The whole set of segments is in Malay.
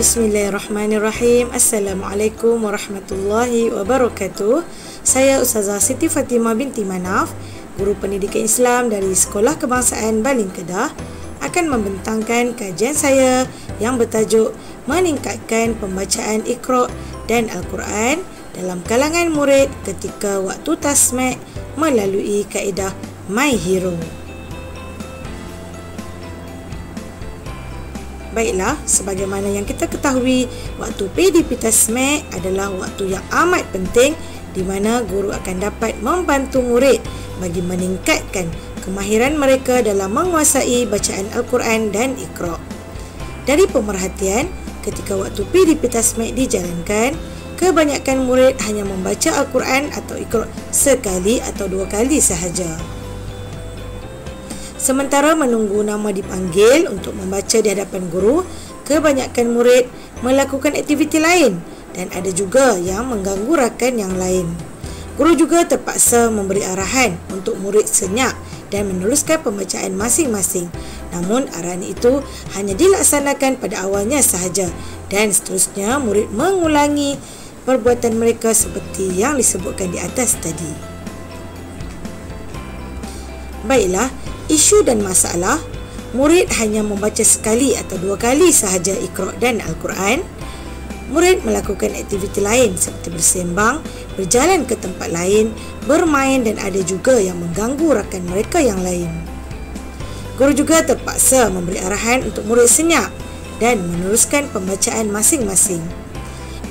Bismillahirrahmanirrahim. Assalamualaikum warahmatullahi wabarakatuh. Saya Ustazah Siti Fatimah binti Manaf, Guru Pendidikan Islam dari Sekolah Kebangsaan Baling Kedah, akan membentangkan kajian saya yang bertajuk meningkatkan pembacaan Iqra' dan Al-Quran dalam kalangan murid ketika waktu tasmi' melalui kaedah My Hero. Baiklah, sebagaimana yang kita ketahui, waktu PDP tasmi' adalah waktu yang amat penting di mana guru akan dapat membantu murid bagi meningkatkan kemahiran mereka dalam menguasai bacaan Al-Quran dan Iqra'. Dari pemerhatian, ketika waktu PDP tasmi' dijalankan, kebanyakan murid hanya membaca Al-Quran atau Iqra' sekali atau dua kali sahaja. Sementara menunggu nama dipanggil untuk membaca di hadapan guru, kebanyakan murid melakukan aktiviti lain dan ada juga yang mengganggu rakan yang lain. Guru juga terpaksa memberi arahan untuk murid senyap dan meneruskan pembacaan masing-masing. Namun arahan itu hanya dilaksanakan pada awalnya sahaja dan seterusnya murid mengulangi perbuatan mereka seperti yang disebutkan di atas tadi. Baiklah, isu dan masalah, murid hanya membaca sekali atau dua kali sahaja Iqra' dan Al-Quran. Murid melakukan aktiviti lain seperti bersembang, berjalan ke tempat lain, bermain dan ada juga yang mengganggu rakan mereka yang lain. Guru juga terpaksa memberi arahan untuk murid senyap dan meneruskan pembacaan masing-masing.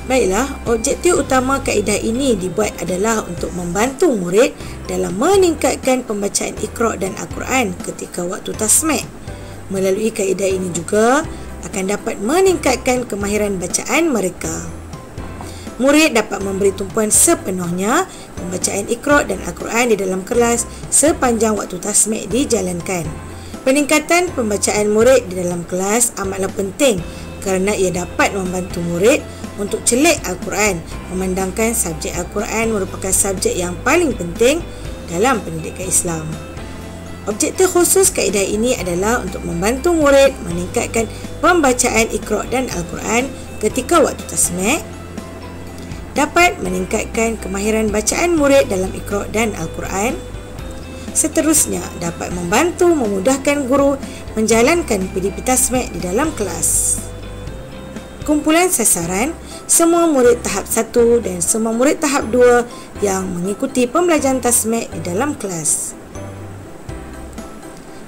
Baiklah, objektif utama kaedah ini dibuat adalah untuk membantu murid dalam meningkatkan pembacaan Iqra' dan Al-Quran ketika waktu tasmi'. Melalui kaedah ini juga akan dapat meningkatkan kemahiran bacaan mereka. Murid dapat memberi tumpuan sepenuhnya pembacaan Iqra' dan Al-Quran di dalam kelas sepanjang waktu tasmi' dijalankan. Peningkatan pembacaan murid di dalam kelas amatlah penting kerana ia dapat membantu murid untuk celik Al-Quran, memandangkan subjek Al-Quran merupakan subjek yang paling penting dalam pendidikan Islam. Objektif khusus kaedah ini adalah untuk membantu murid meningkatkan pembacaan Iqra' dan Al-Quran ketika waktu tasmi', dapat meningkatkan kemahiran bacaan murid dalam Iqra' dan Al-Quran. Seterusnya, dapat membantu memudahkan guru menjalankan PDP tasmi' di dalam kelas. Kumpulan sasaran, semua murid tahap 1 dan semua murid tahap 2 yang mengikuti pembelajaran tasmi' di dalam kelas.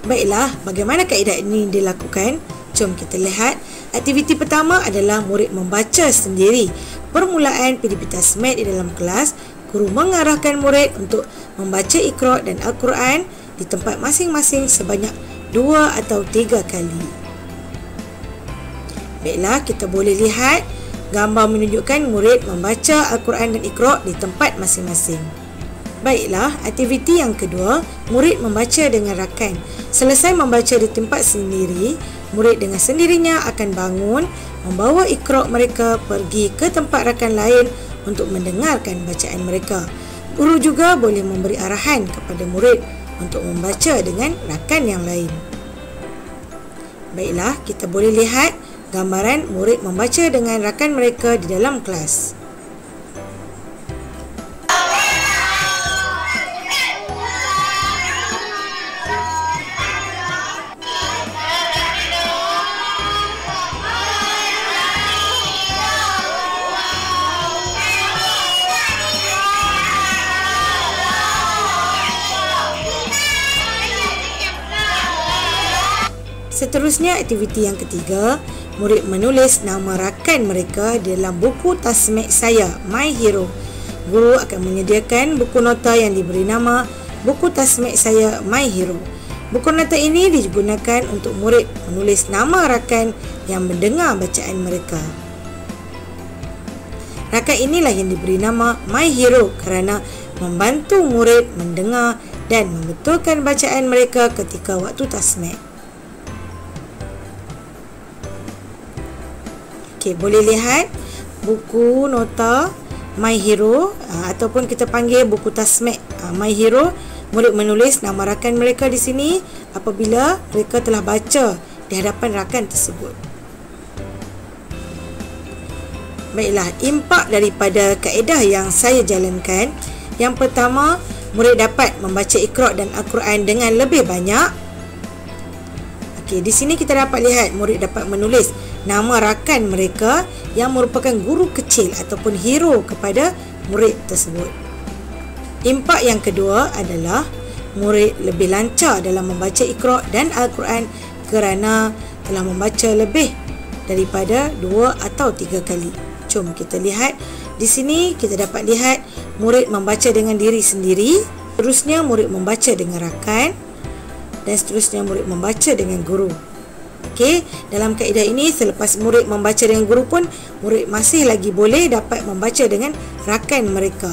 Baiklah, bagaimana kaedah ini dilakukan? Jom kita lihat. Aktiviti pertama adalah murid membaca sendiri. Permulaan PDP tasmi' di dalam kelas, guru mengarahkan murid untuk membaca Iqra' dan Al-Quran di tempat masing-masing sebanyak 2 atau 3 kali. Baiklah, kita boleh lihat gambar menunjukkan murid membaca Al-Quran dan Iqra' di tempat masing-masing. Baiklah, aktiviti yang kedua, murid membaca dengan rakan. Selesai membaca di tempat sendiri, murid dengan sendirinya akan bangun, membawa Iqra' mereka pergi ke tempat rakan lain untuk mendengarkan bacaan mereka. Guru juga boleh memberi arahan kepada murid untuk membaca dengan rakan yang lain. Baiklah, kita boleh lihat gambaran murid membaca dengan rakan mereka di dalam kelas. Seterusnya, aktiviti yang ketiga, murid menulis nama rakan mereka dalam buku tasmi' saya, My Hero. Guru akan menyediakan buku nota yang diberi nama buku tasmi' saya, My Hero. Buku nota ini digunakan untuk murid menulis nama rakan yang mendengar bacaan mereka. Rakan inilah yang diberi nama My Hero kerana membantu murid mendengar dan membetulkan bacaan mereka ketika waktu tasmi'. Okey, boleh lihat buku nota My Hero ataupun kita panggil buku tasmi' My Hero. Murid menulis nama rakan mereka di sini apabila mereka telah baca di hadapan rakan tersebut. Baiklah, impak daripada kaedah yang saya jalankan. Yang pertama, murid dapat membaca Iqra' dan Al-Quran dengan lebih banyak. Okey, di sini kita dapat lihat murid dapat menulis nama rakan mereka yang merupakan guru kecil ataupun hero kepada murid tersebut. Impak yang kedua adalah murid lebih lancar dalam membaca Iqra' dan Al-Quran kerana telah membaca lebih daripada 2 atau 3 kali. Jom kita lihat. Di sini kita dapat lihat murid membaca dengan diri sendiri, seterusnya murid membaca dengan rakan, dan seterusnya murid membaca dengan guru. Okey, dalam kaedah ini selepas murid membaca dengan guru pun murid masih lagi boleh dapat membaca dengan rakan mereka.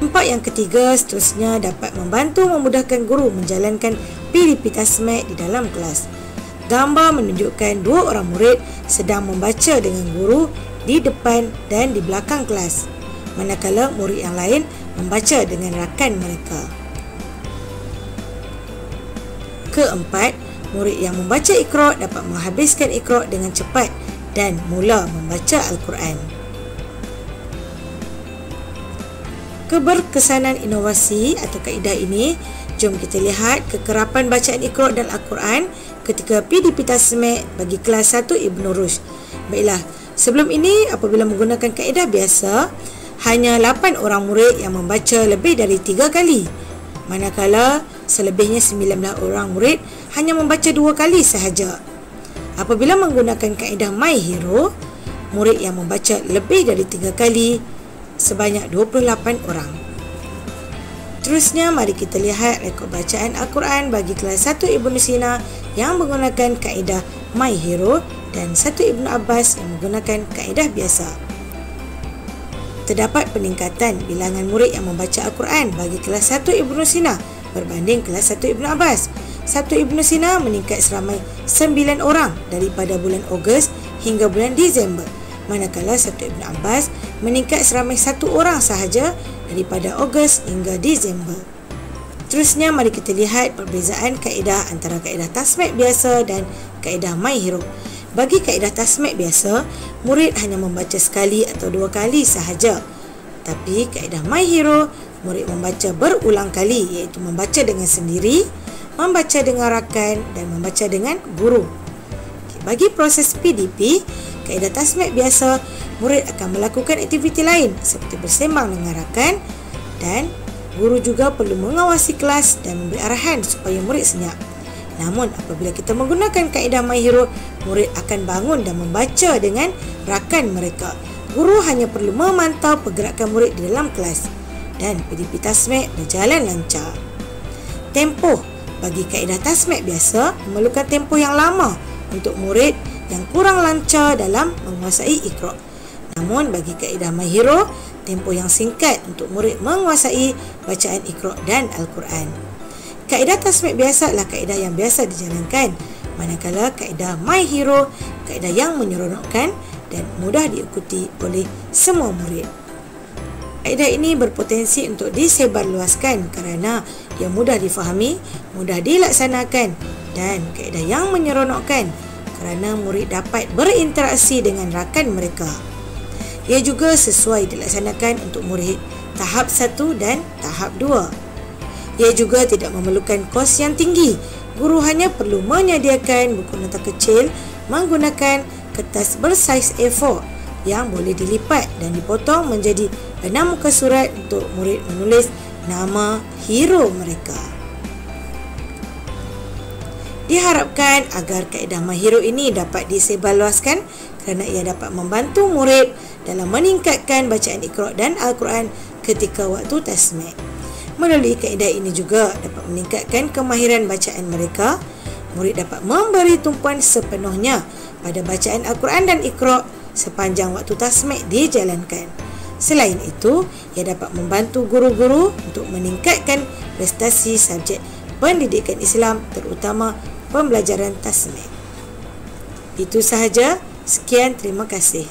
Impak yang ketiga seterusnya dapat membantu memudahkan guru menjalankan PDP Tasmek di dalam kelas. Gambar menunjukkan 2 orang murid sedang membaca dengan guru di depan dan di belakang kelas, manakala murid yang lain membaca dengan rakan mereka. Keempat, murid yang membaca Iqra' dapat menghabiskan Iqra' dengan cepat dan mula membaca Al-Quran. Keberkesanan inovasi atau kaedah ini, jom kita lihat kekerapan bacaan Iqra' dan Al-Quran ketika PDP Tasmek bagi kelas 1 Ibn Rushd. Baiklah, sebelum ini apabila menggunakan kaedah biasa, hanya 8 orang murid yang membaca lebih dari 3 kali. Manakala selebihnya 19 orang murid hanya membaca 2 kali sahaja. Apabila menggunakan kaedah My Hero, murid yang membaca lebih dari 3 kali sebanyak 28 orang. Terusnya, mari kita lihat rekod bacaan Al-Quran bagi kelas 1 Ibnu Sina yang menggunakan kaedah My Hero dan 1 Ibnu Abbas yang menggunakan kaedah biasa. Terdapat peningkatan bilangan murid yang membaca Al-Quran bagi kelas 1 Ibnu Sina berbanding kelas 1 Ibnu Abbas. 1 Ibnu Sina meningkat seramai 9 orang daripada bulan Ogos hingga bulan Disember, manakala 1 Ibnu Abbas meningkat seramai 1 orang sahaja daripada Ogos hingga Disember. Terusnya, mari kita lihat perbezaan kaedah antara kaedah Tasmek biasa dan kaedah My Hero. Bagi kaedah Tasmek biasa, murid hanya membaca sekali atau 2 kali sahaja. Tapi kaedah My Hero, murid membaca berulang kali, iaitu membaca dengan sendiri, membaca dengan rakan dan membaca dengan guru. Bagi proses PDP, kaedah Tasmek biasa, murid akan melakukan aktiviti lain seperti bersembang dengan rakan, dan guru juga perlu mengawasi kelas dan memberi arahan supaya murid senyap. Namun apabila kita menggunakan kaedah My Hero, murid akan bangun dan membaca dengan rakan mereka. Guru hanya perlu memantau pergerakan murid di dalam kelas dan PDP Tasmek berjalan lancar. Tempoh bagi kaedah Tasmek biasa memerlukan tempoh yang lama untuk murid yang kurang lancar dalam menguasai Iqra'. Namun bagi kaedah My Hero, tempoh yang singkat untuk murid menguasai bacaan Iqra' dan Al-Quran. Kaedah Tasmek biasa adalah kaedah yang biasa dijalankan, manakala kaedah My Hero, kaedah yang menyeronokkan dan mudah diikuti oleh semua murid. Kaedah ini berpotensi untuk disebarluaskan kerana ia mudah difahami, mudah dilaksanakan, dan kaedah yang menyeronokkan kerana murid dapat berinteraksi dengan rakan mereka. Ia juga sesuai dilaksanakan untuk murid tahap 1 dan tahap 2. Ia juga tidak memerlukan kos yang tinggi. Guru hanya perlu menyediakan buku nota kecil menggunakan kertas bersaiz A4 yang boleh dilipat dan dipotong menjadi 6 muka surat untuk murid menulis nama hero mereka. Diharapkan agar kaedah My Hero ini dapat disebarluaskan kerana ia dapat membantu murid dalam meningkatkan bacaan Iqra' dan Al-Quran ketika waktu Tasmek. Melalui kaedah ini juga dapat meningkatkan kemahiran bacaan mereka. Murid dapat memberi tumpuan sepenuhnya pada bacaan Al-Quran dan Iqra' sepanjang waktu Tasmek dijalankan. Selain itu, ia dapat membantu guru-guru untuk meningkatkan prestasi subjek pendidikan Islam, terutama pembelajaran Tasmek. Itu sahaja. Sekian, terima kasih.